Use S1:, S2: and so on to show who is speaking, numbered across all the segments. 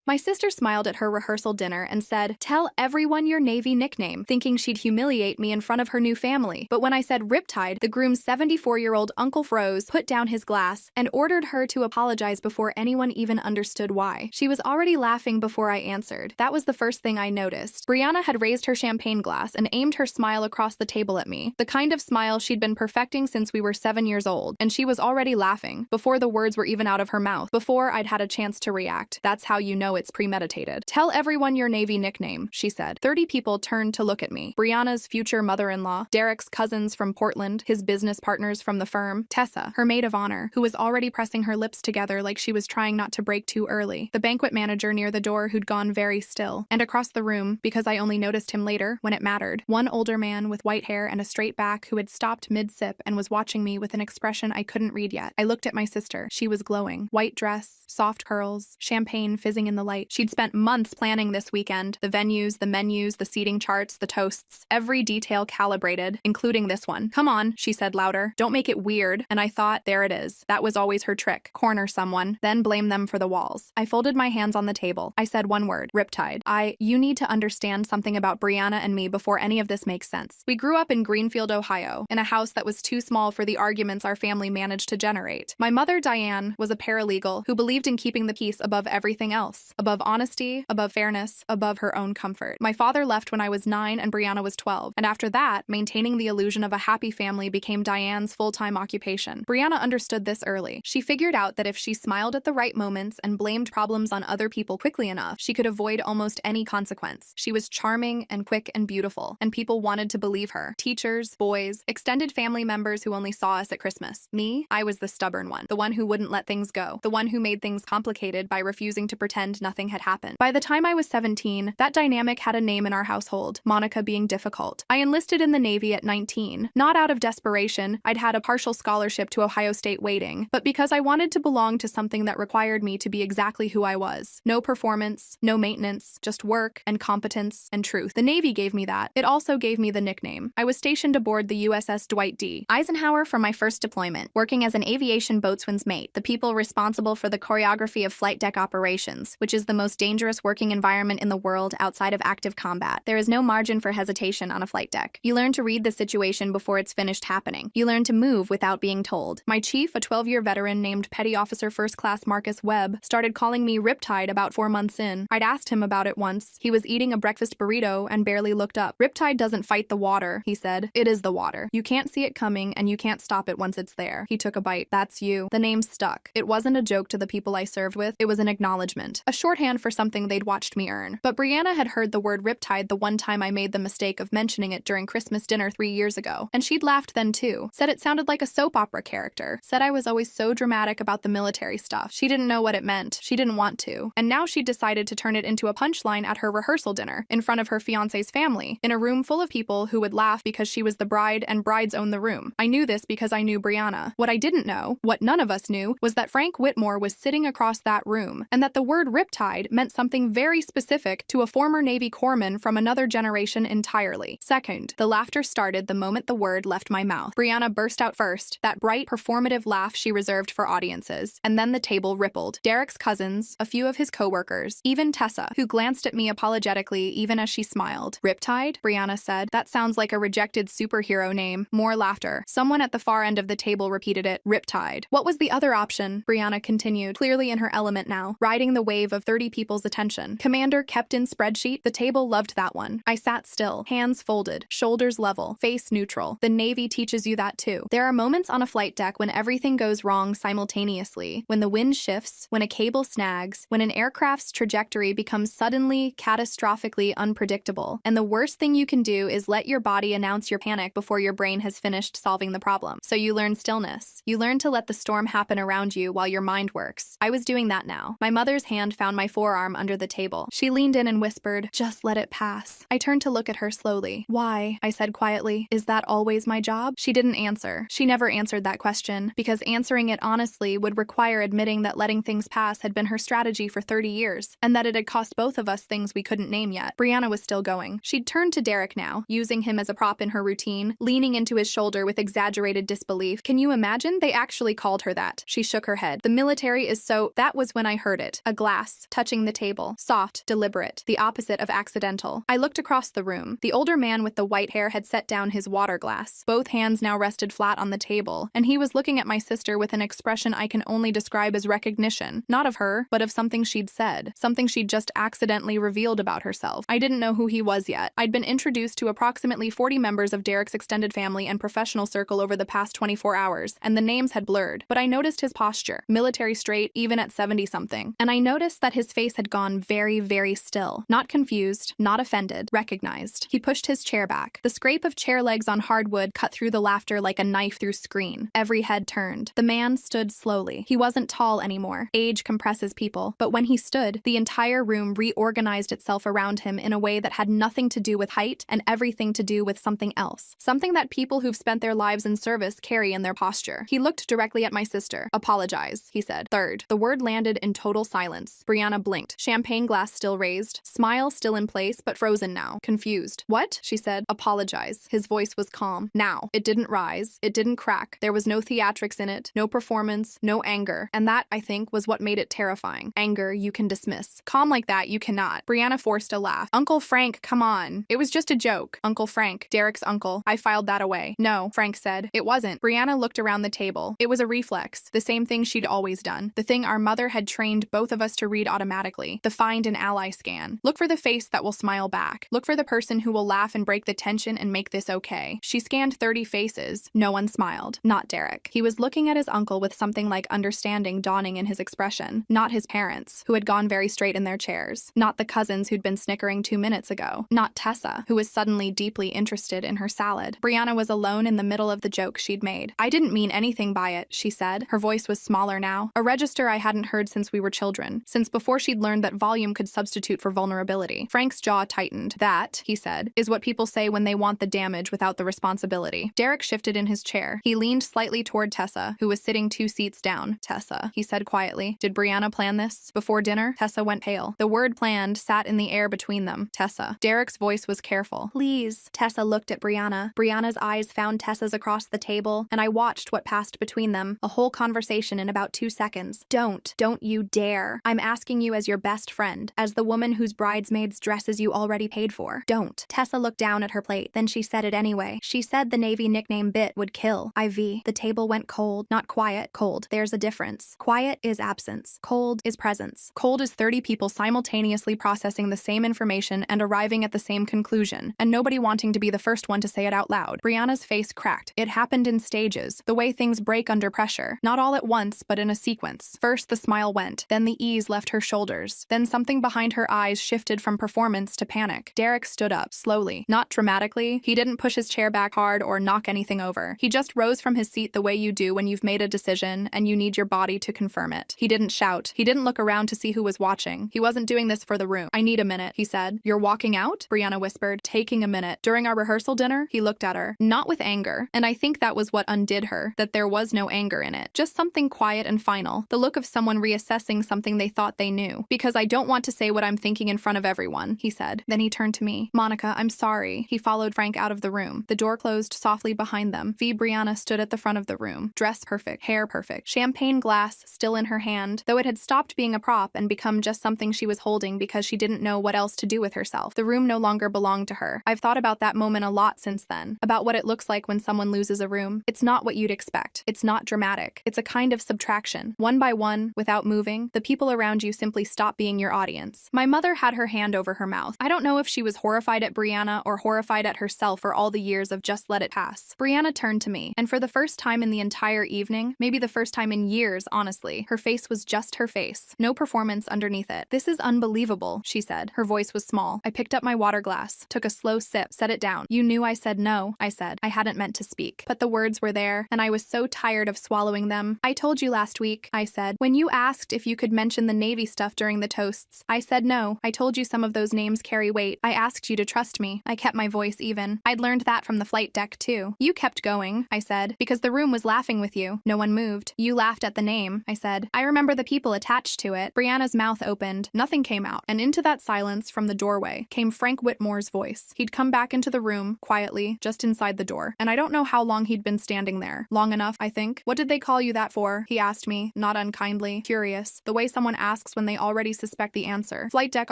S1: My sister smiled at her rehearsal dinner and said, "Tell everyone your Navy nickname," thinking she'd humiliate me in front of her new family. But when I said Riptide, the groom's 74-year-old uncle froze, put down his glass, and ordered her to apologize before anyone even understood why. She was already laughing before I answered. That was the first thing I noticed. Brianna had raised her champagne glass and aimed her smile across the table at me, the kind of smile she'd been perfecting since we were 7 years old, and she was already laughing, before the words were even out of her mouth, before I'd had a chance to react. That's how you know it's premeditated. "Tell everyone your Navy nickname," she said. 30 people turned to look at me. Brianna's future mother-in-law, Derek's cousins from Portland, his business partners from the firm, Tessa, her maid of honor, who was already pressing her lips together like she was trying not to break too early, the banquet manager near the door who'd gone very still, and across the room, because I only noticed him later, when it mattered, one older man with white hair and a straight back who had stopped mid-sip and was watching me with an expression I couldn't read yet. I looked at my sister. She was glowing. White dress, soft curls, champagne fizzing in the light. She'd spent months planning this weekend, the venues, the menus, the seating charts, the toasts, every detail calibrated, including this one. "Come on," she said louder. "Don't make it weird." And I thought, there it is. That was always her trick. Corner someone, then blame them for the walls. I folded my hands on the table. I said one word, Riptide. You need to understand something about Brianna and me before any of this makes sense. We grew up in Greenfield, Ohio, in a house that was too small for the arguments our family managed to generate. My mother, Diane, was a paralegal who believed in keeping the peace above everything else, above honesty, above fairness, above her own comfort. My father left when I was 9 and Brianna was 12, and after that, maintaining the illusion of a happy family became Diane's full-time occupation. Brianna understood this early. She figured out that if she smiled at the right moments and blamed problems on other people quickly enough, she could avoid almost any consequence. She was charming and quick and beautiful, and people wanted to believe her. Teachers, boys, extended family members who only saw us at Christmas. Me, I was the stubborn one, the one who wouldn't let things go, the one who made things complicated by refusing to pretend nothing had happened. By the time I was 17, that dynamic had a name in our household, Monica being difficult. I enlisted in the Navy at 19, not out of desperation. I'd had a partial scholarship to Ohio State waiting, but because I wanted to belong to something that required me to be exactly who I was. No performance, no maintenance, just work and competence and truth. The Navy gave me that. It also gave me the nickname. I was stationed aboard the USS Dwight D. Eisenhower for my first deployment, working as an aviation boatswain's mate, the people responsible for the choreography of flight deck operations, which is the most dangerous working environment in the world outside of active combat. There is no margin for hesitation on a flight deck. You learn to read the situation before it's finished happening. You learn to move without being told. My chief, a 12-year veteran named Petty Officer First Class Marcus Webb, started calling me Riptide about 4 months in. I'd asked him about it once. He was eating a breakfast burrito and barely looked up. "Riptide doesn't fight the water," he said. "It is the water. You can't see it coming and you can't stop it once it's there." He took a bite. "That's you." The name stuck. It wasn't a joke to the people I served with. It was an acknowledgement, a shorthand for something they'd watched me earn. But Brianna had heard the word Riptide the one time I made the mistake of mentioning it during Christmas dinner 3 years ago, and she'd laughed then too. Said it sounded like a soap opera character. Said I was always so dramatic about the military stuff. She didn't know what it meant. She didn't want to. And now she'd decided to turn it into a punchline at her rehearsal dinner, in front of her fiancé's family, in a room full of people who would laugh because she was the bride and brides owned the room. I knew this because I knew Brianna. What I didn't know, what none of us knew, was that Frank Whitmore was sitting across that room, and that the word Riptide meant something very specific to a former Navy corpsman from another generation entirely. Second, the laughter started the moment the word left my mouth. Brianna burst out first, that bright, performative laugh she reserved for audiences, and then the table rippled. Derek's cousins, a few of his coworkers, even Tessa, who glanced at me apologetically even as she smiled. "Riptide?" Brianna said. "That sounds like a rejected superhero name." More laughter. Someone at the far end of the table repeated it. "Riptide." "What was the other option?" Brianna continued, clearly in her element now, riding the wave of 30 people's attention. "Commander kept in spreadsheet." The table loved that one. I sat still, hands folded, shoulders level, face neutral. The Navy teaches you that too. There are moments on a flight deck when everything goes wrong simultaneously, when the wind shifts, when a cable snags, when an aircraft's trajectory becomes suddenly, catastrophically unpredictable. And the worst thing you can do is let your body announce your panic before your brain has finished solving the problem. So you learn stillness. You learn to let the storm happen around you while your mind works. I was doing that now. My mother's hand found my forearm under the table. She leaned in and whispered, "Just let it pass." I turned to look at her slowly. "Why?" I said quietly. "Is that always my job?" She didn't answer. She never answered that question, because answering it honestly would require admitting that letting things pass had been her strategy for 30 years, and that it had cost both of us things we couldn't name yet. Brianna was still going. She'd turned to Derek now, using him as a prop in her routine, leaning into his shoulder with exaggerated disbelief. "Can you imagine? They actually called her that." She shook her head. "The military is so—" That was when I heard it. A glass Yes, touching the table. Soft, deliberate, the opposite of accidental. I looked across the room. The older man with the white hair had set down his water glass. Both hands now rested flat on the table, and he was looking at my sister with an expression I can only describe as recognition. Not of her, but of something she'd said. Something she'd just accidentally revealed about herself. I didn't know who he was yet. I'd been introduced to approximately 40 members of Derek's extended family and professional circle over the past 24 hours, and the names had blurred. But I noticed his posture. Military straight, even at 70-something. And I noticed that his face had gone very, very still. Not confused, not offended, recognized. He pushed his chair back. The scrape of chair legs on hardwood cut through the laughter like a knife through screen. Every head turned. The man stood slowly. He wasn't tall anymore. Age compresses people. But when he stood, the entire room reorganized itself around him in a way that had nothing to do with height and everything to do with something else. Something that people who've spent their lives in service carry in their posture. He looked directly at my sister. Apologize, he said. Third. The word landed in total silence. Brianna blinked. Champagne glass still raised. Smile still in place, but frozen now. Confused. What? She said. Apologize. His voice was calm. Now. It didn't rise. It didn't crack. There was no theatrics in it. No performance. No anger. And that, I think, was what made it terrifying. Anger you can dismiss. Calm like that you cannot. Brianna forced a laugh. Uncle Frank, come on. It was just a joke. Uncle Frank. Derek's uncle. I filed that away. No, Frank said. It wasn't. Brianna looked around the table. It was a reflex. The same thing she'd always done. The thing our mother had trained both of us to read automatically. The find an ally scan. Look for the face that will smile back. Look for the person who will laugh and break the tension and make this okay. She scanned 30 faces. No one smiled. Not Derek. He was looking at his uncle with something like understanding dawning in his expression. Not his parents, who had gone very straight in their chairs. Not the cousins who'd been snickering 2 minutes ago. Not Tessa, who was suddenly deeply interested in her salad. Brianna was alone in the middle of the joke she'd made. I didn't mean anything by it, she said. Her voice was smaller now. A register I hadn't heard since we were children. Since before she'd learned that volume could substitute for vulnerability. Frank's jaw tightened. That, he said, is what people say when they want the damage without the responsibility. Derek shifted in his chair. He leaned slightly toward Tessa, who was sitting 2 seats down. Tessa, he said quietly. Did Brianna plan this? Before dinner? Tessa went pale. The word planned sat in the air between them. Tessa. Derek's voice was careful. Please. Tessa looked at Brianna. Brianna's eyes found Tessa's across the table, and I watched what passed between them. A whole conversation in about 2 seconds. Don't you dare. I'm asking you as your best friend, as the woman whose bridesmaid's dresses you already paid for. Don't. Tessa looked down at her plate. Then she said it anyway. She said the Navy nickname bit would kill. IV. The table went cold. Not quiet. Cold. There's a difference. Quiet is absence. Cold is presence. Cold is 30 people simultaneously processing the same information and arriving at the same conclusion, and nobody wanting to be the first one to say it out loud. Brianna's face cracked. It happened in stages, the way things break under pressure. Not all at once, but in a sequence. First the smile went, then the ease left her shoulders. Then something behind her eyes shifted from performance to panic. Derek stood up, slowly. Not dramatically. He didn't push his chair back hard or knock anything over. He just rose from his seat the way you do when you've made a decision and you need your body to confirm it. He didn't shout. He didn't look around to see who was watching. He wasn't doing this for the room. I need a minute, he said. You're walking out? Brianna whispered, taking a minute. During our rehearsal dinner, he looked at her. Not with anger. And I think that was what undid her, that there was no anger in it. Just something quiet and final. The look of someone reassessing something they thought they knew. Because I don't want to say what I'm thinking in front of everyone, he said. Then he turned to me. Monica, I'm sorry. He followed Frank out of the room. The door closed softly behind them. Brianna stood at the front of the room. Dress perfect. Hair perfect. Champagne glass still in her hand, though it had stopped being a prop and become just something she was holding because she didn't know what else to do with herself. The room no longer belonged to her. I've thought about that moment a lot since then. About what it looks like when someone loses a room. It's not what you'd expect. It's not dramatic. It's a kind of subtraction. One by one, without moving, the people around you simply stop being your audience. My mother had her hand over her mouth. I don't know if she was horrified at Brianna or horrified at herself for all the years of just let it pass. Brianna turned to me, and for the first time in the entire evening, maybe the first time in years, honestly, her face was just her face. No performance underneath it. This is unbelievable, she said. Her voice was small. I picked up my water glass, took a slow sip, set it down. You knew I said no, I said. I hadn't meant to speak. But the words were there, and I was so tired of swallowing them. I told you last week, I said. When you asked if you could mention the Navy stuff during the toasts, I said no. I told you some of those names carry weight. I asked you to trust me. I kept my voice even. I'd learned that from the flight deck too. You kept going, I said, because the room was laughing with you. No one moved. You laughed at the name, I said. I remember the people attached to it. Brianna's mouth opened. Nothing came out. And into that silence from the doorway came Frank Whitmore's voice. He'd come back into the room, quietly, just inside the door. And I don't know how long he'd been standing there. Long enough, I think. What did they call you that for? He asked me, not unkindly, curious, the way someone asks asks when they already suspect the answer. Flight deck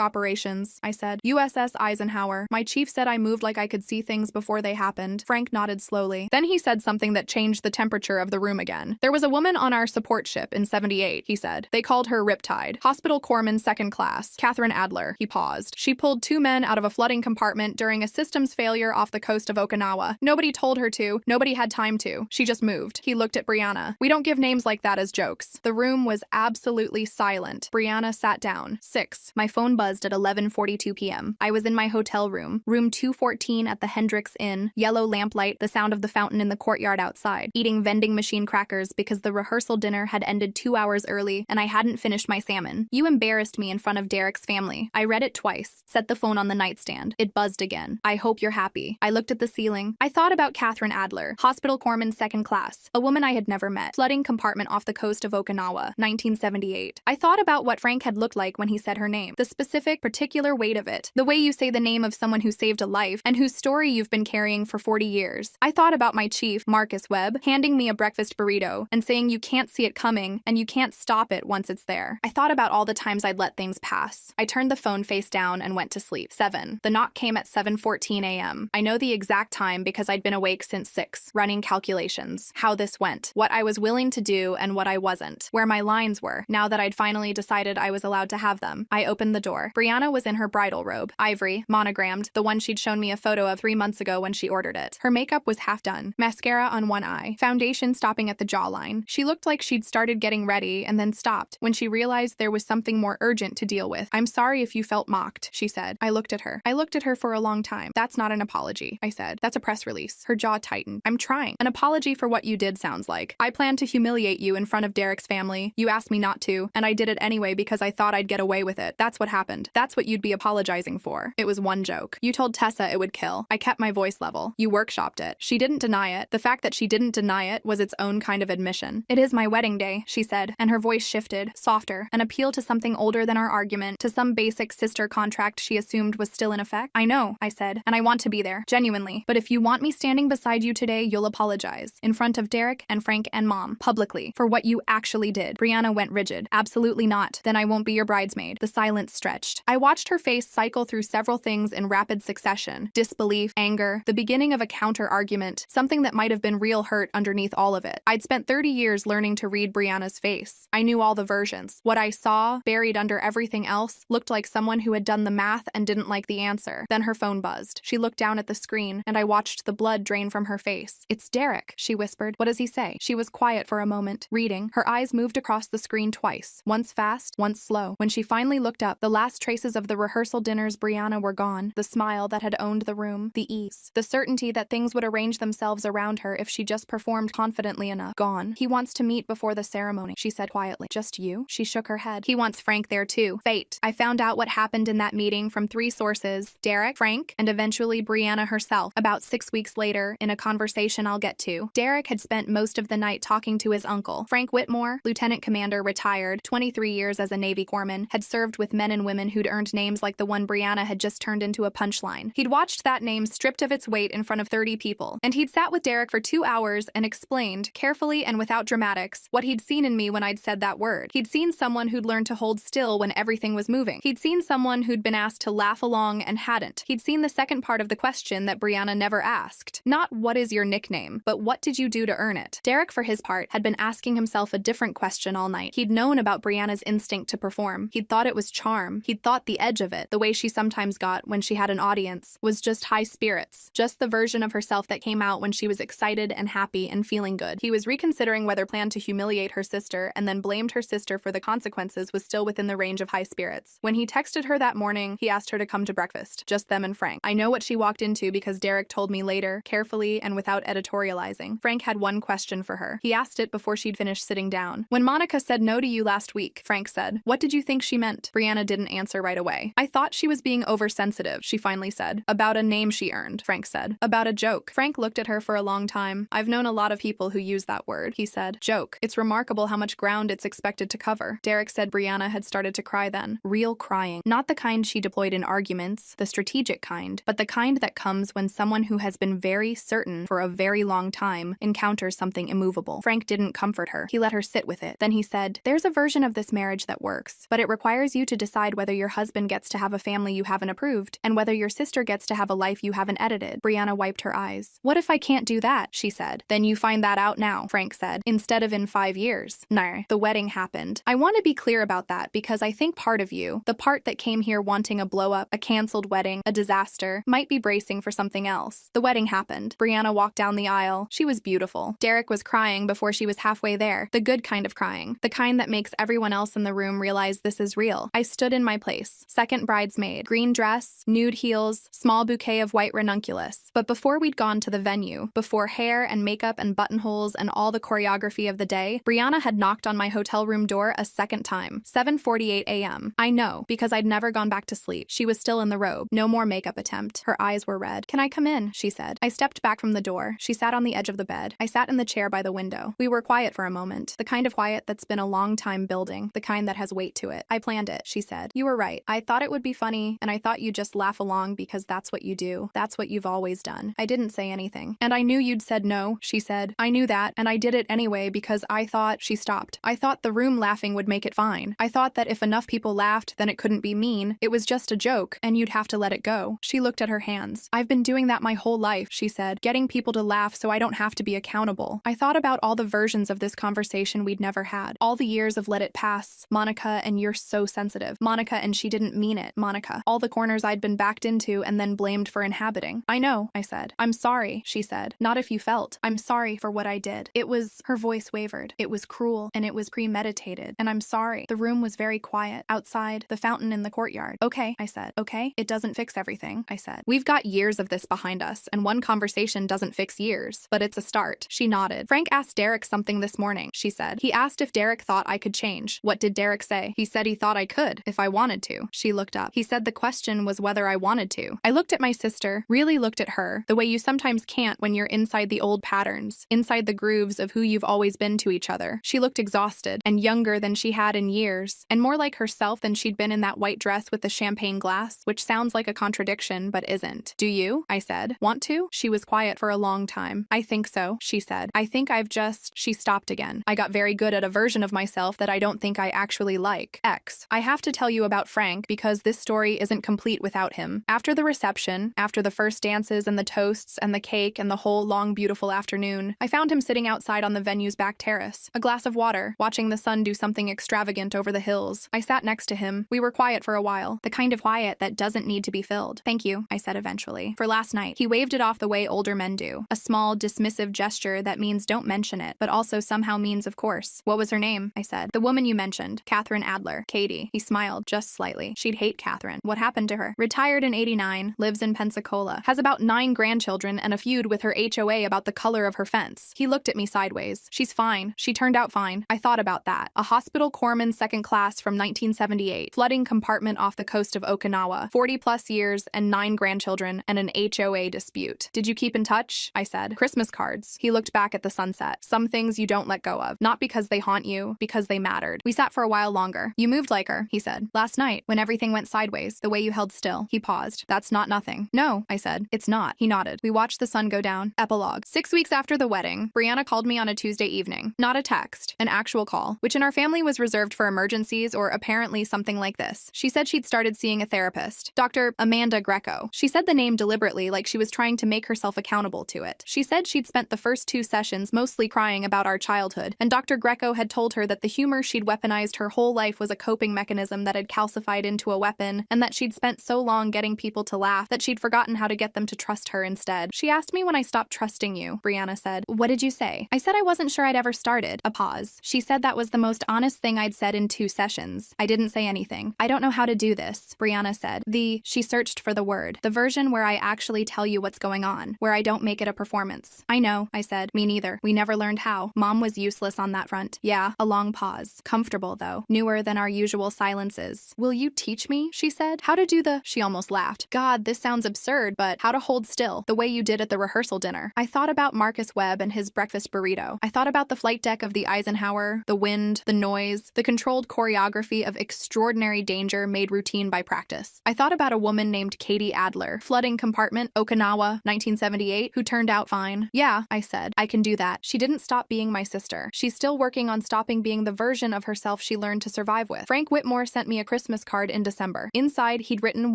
S1: operations, I said. USS Eisenhower. My chief said I moved like I could see things before they happened. Frank nodded slowly. Then he said something that changed the temperature of the room again. There was a woman on our support ship in 78, he said. They called her Riptide. Hospital corpsman 2nd class. Catherine Adler. He paused. She pulled 2 men out of a flooding compartment during a systems failure off the coast of Okinawa. Nobody told her to. Nobody had time to. She just moved. He looked at Brianna. We don't give names like that as jokes. The room was absolutely silent. Brianna sat down. 6. My phone buzzed at 11:42 p.m. I was in my hotel room, room 214 at the Hendricks Inn, yellow lamplight, the sound of the fountain in the courtyard outside, eating vending machine crackers because the rehearsal dinner had ended 2 hours early and I hadn't finished my salmon. You embarrassed me in front of Derek's family. I read it twice, set the phone on the nightstand. It buzzed again. I hope you're happy. I looked at the ceiling. I thought about Catherine Adler, hospital corpsman 2nd class, a woman I had never met, flooding compartment off the coast of Okinawa, 1978. I thought about what Frank had looked like when he said her name, the specific, particular weight of it, the way you say the name of someone who saved a life and whose story you've been carrying for 40 years. I thought about my chief, Marcus Webb, handing me a breakfast burrito and saying you can't see it coming and you can't stop it once it's there. I thought about all the times I'd let things pass. I turned the phone face down and went to sleep. 7. The knock came at 7:14 a.m. I know the exact time because I'd been awake since 6, running calculations, how this went, what I was willing to do and what I wasn't, where my lines were, now that I'd finally decided I was allowed to have them. I opened the door. Brianna was in her bridal robe, ivory, monogrammed, the one she'd shown me a photo of 3 months ago when she ordered it. Her makeup was half done, mascara on one eye, foundation stopping at the jawline. She looked like she'd started getting ready and then stopped when she realized there was something more urgent to deal with. I'm sorry if you felt mocked, she said. I looked at her. I looked at her for a long time. That's not an apology, I said. That's a press release. Her jaw tightened. I'm trying. An apology for what you did sounds like. I planned to humiliate you in front of Derek's family. You asked me not to, and I did it anyway because I thought I'd get away with it. That's what happened. That's what you'd be apologizing for. It was one joke. You told Tessa it would kill. I kept my voice level. You workshopped it. She didn't deny it. The fact that she didn't deny it was its own kind of admission. It is my wedding day, she said, and her voice shifted, softer, an appeal to something older than our argument, to some basic sister contract she assumed was still in effect. I know, I said, and I want to be there, genuinely. But if you want me standing beside you today, you'll apologize. In front of Derek and Frank and Mom, publicly, for what you actually did. Brianna went rigid. Absolutely not. Then I won't be your bridesmaid. The silence stretched. I watched her face cycle through several things in rapid succession. Disbelief, anger, the beginning of a counter-argument, something that might have been real hurt underneath all of it. I'd spent 30 years learning to read Brianna's face. I knew all the versions. What I saw, buried under everything else, looked like someone who had done the math and didn't like the answer. Then her phone buzzed. She looked down at the screen, and I watched the blood drain from her face. It's Derek, she whispered. What does he say? She was quiet for a moment, reading. Her eyes moved across the screen twice, once fast, once slow. When she finally looked up, the last traces of the rehearsal dinner's Brianna were gone. The smile that had owned the room, the ease, the certainty that things would arrange themselves around her if she just performed confidently enough. Gone. He wants to meet before the ceremony, she said quietly. Just you? She shook her head. He wants Frank there too. Fate. I found out what happened in that meeting from 3 sources: Derek, Frank, and eventually Brianna herself. About 6 weeks later, in a conversation I'll get to, Derek had spent most of the night talking to his uncle. Frank Whitmore, lieutenant commander, retired, 23 years as a Navy corpsman, had served with men and women who'd earned names like the one Brianna had just turned into a punchline. He'd watched that name stripped of its weight in front of 30 people, and he'd sat with Derek for 2 hours and explained, carefully and without dramatics, what he'd seen in me when I'd said that word. He'd seen someone who'd learned to hold still when everything was moving. He'd seen someone who'd been asked to laugh along and hadn't. He'd seen the second part of the question that Brianna never asked. Not what is your nickname, but what did you do to earn it? Derek, for his part, had been asking himself a different question all night. He'd known about Brianna's instinct to perform. He'd thought it was charm. He'd thought the edge of it, the way she sometimes got when she had an audience, was just high spirits, just the version of herself that came out when she was excited and happy and feeling good. He was reconsidering whether plan to humiliate her sister and then blamed her sister for the consequences was still within the range of high spirits. When he texted her that morning, he asked her to come to breakfast, just them and Frank. I know what she walked into because Derek told me later, carefully and without editorializing. Frank had one question for her. He asked it before she'd finished sitting down. When Monica said no to you last week, Frank said, what did you think she meant? Brianna didn't answer right away. I thought she was being oversensitive, she finally said. About a name she earned, Frank said. About a joke. Frank looked at her for a long time. I've known a lot of people who use that word, he said. Joke. It's remarkable how much ground it's expected to cover. Derek said Brianna had started to cry then. Real crying. Not the kind she deployed in arguments, the strategic kind, but the kind that comes when someone who has been very certain for a very long time encounters something immovable. Frank didn't comfort her. He let her sit with it. Then he said, there's a version of this marriage marriage that works, but it requires you to decide whether your husband gets to have a family you haven't approved, and whether your sister gets to have a life you haven't edited. Brianna wiped her eyes. What if I can't do that? She said. Then you find that out now, Frank said, instead of in 5 years. Nah, the wedding happened. I want to be clear about that because I think part of you, the part that came here wanting a blow-up, a canceled wedding, a disaster, might be bracing for something else. The wedding happened. Brianna walked down the aisle. She was beautiful. Derek was crying before she was halfway there. The good kind of crying. The kind that makes everyone else in the room realize this is real. I stood in my place. Second bridesmaid. Green dress, nude heels, small bouquet of white ranunculus. But before we'd gone to the venue, before hair and makeup and buttonholes and all the choreography of the day, Brianna had knocked on my hotel room door a second time. 7:48 a.m. I know, because I'd never gone back to sleep. She was still in the robe. No more makeup attempt. Her eyes were red. Can I come in? She said. I stepped back from the door. She sat on the edge of the bed. I sat in the chair by the window. We were quiet for a moment. The kind of quiet that's been a long time building. The kind that has weight to it. I planned it, she said. You were right. I thought it would be funny, and I thought you'd just laugh along because that's what you do. That's what you've always done. I didn't say anything. And I knew you'd said no, she said. I knew that, and I did it anyway because I thought, she stopped. I thought the room laughing would make it fine. I thought that if enough people laughed, then it couldn't be mean. It was just a joke, and you'd have to let it go. She looked at her hands. I've been doing that my whole life, she said, getting people to laugh so I don't have to be accountable. I thought about all the versions of this conversation we'd never had. All the years of let it pass. Monica, and you're so sensitive. Monica, and she didn't mean it. Monica. All the corners I'd been backed into and then blamed for inhabiting. I know, I said. I'm sorry, she said. Not if you felt. I'm sorry for what I did. It was, her voice wavered. It was cruel, and it was premeditated. And I'm sorry. The room was very quiet. Outside, the fountain in the courtyard. Okay, I said. Okay? It doesn't fix everything, I said. We've got years of this behind us, and one conversation doesn't fix years, but it's a start. She nodded. Frank asked Derek something this morning, she said. He asked if Derek thought I could change. What did Derek say? He said he thought I could, if I wanted to. She looked up. He said the question was whether I wanted to. I looked at my sister, really looked at her, the way you sometimes can't when you're inside the old patterns, inside the grooves of who you've always been to each other. She looked exhausted, and younger than she had in years, and more like herself than she'd been in that white dress with the champagne glass, which sounds like a contradiction, but isn't. Do you? I said. Want to? She was quiet for a long time. I think so, she said. I think I've just... She stopped again. I got very good at a version of myself that I don't think I actually like. X. I have to tell you about Frank because this story isn't complete without him. After the reception, after the first dances and the toasts and the cake and the whole long beautiful afternoon, I found him sitting outside on the venue's back terrace, a glass of water, watching the sun do something extravagant over the hills. I sat next to him. We were quiet for a while, the kind of quiet that doesn't need to be filled. Thank you, I said eventually, for last night. He waved it off the way older men do, a small, dismissive gesture that means don't mention it, but also somehow means of course. What was her name? I said. The woman you mentioned, Catherine Adler. Katie. He smiled, just slightly. She'd hate Catherine. What happened to her? Retired in '89, lives in Pensacola, has about 9 grandchildren and a feud with her HOA about the color of her fence. He looked at me sideways. She's fine. She turned out fine. I thought about that. A hospital corpsman second class from 1978, flooding compartment off the coast of Okinawa, 40+ years and 9 grandchildren and an HOA dispute. Did you keep in touch? I said. Christmas cards. He looked back at the sunset. Some things you don't let go of. Not because they haunt you, because they mattered. We sat for a while longer. You moved like her, he said. Last night, when everything went sideways, the way you held still. He paused. That's not nothing. No, I said. It's not. He nodded. We watched the sun go down. Epilogue. 6 weeks after the wedding, Brianna called me on a Tuesday evening. Not a text. An actual call, which in our family was reserved for emergencies or apparently something like this. She said she'd started seeing a therapist. Dr. Amanda Greco. She said the name deliberately like she was trying to make herself accountable to it. She said she'd spent the first 2 sessions mostly crying about our childhood, and Dr. Greco had told her that the humor she'd weaponized her whole life was a coping mechanism that had calcified into a weapon, and that she'd spent so long getting people to laugh that she'd forgotten how to get them to trust her instead. She asked me when I stopped trusting you, Brianna said. What did you say? I said I wasn't sure I'd ever started. A pause. She said that was the most honest thing I'd said in 2 sessions. I didn't say anything. I don't know how to do this, Brianna said. She searched for the word. The version where I actually tell you what's going on, where I don't make it a performance. I know, I said. Me neither. We never learned how. Mom was useless on that front. Yeah, a long pause. Comfortable, though. Newer than our usual silences. Will you teach me? She said. How to do the... She almost laughed. God, this sounds absurd, but how to hold still, the way you did at the rehearsal dinner. I thought about Marcus Webb and his breakfast burrito. I thought about the flight deck of the Eisenhower, the wind, the noise, the controlled choreography of extraordinary danger made routine by practice. I thought about a woman named Katie Adler, flooding compartment, Okinawa, 1978, who turned out fine. Yeah, I said. I can do that. She didn't stop being my sister. She's still working on stopping being the version of herself she she learned to survive with. Frank Whitmore sent me a Christmas card in December. Inside, he'd written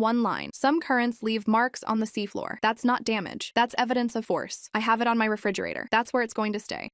S1: one line: "Some currents leave marks on the seafloor. That's not damage. That's evidence of force. I have it on my refrigerator. That's where it's going to stay."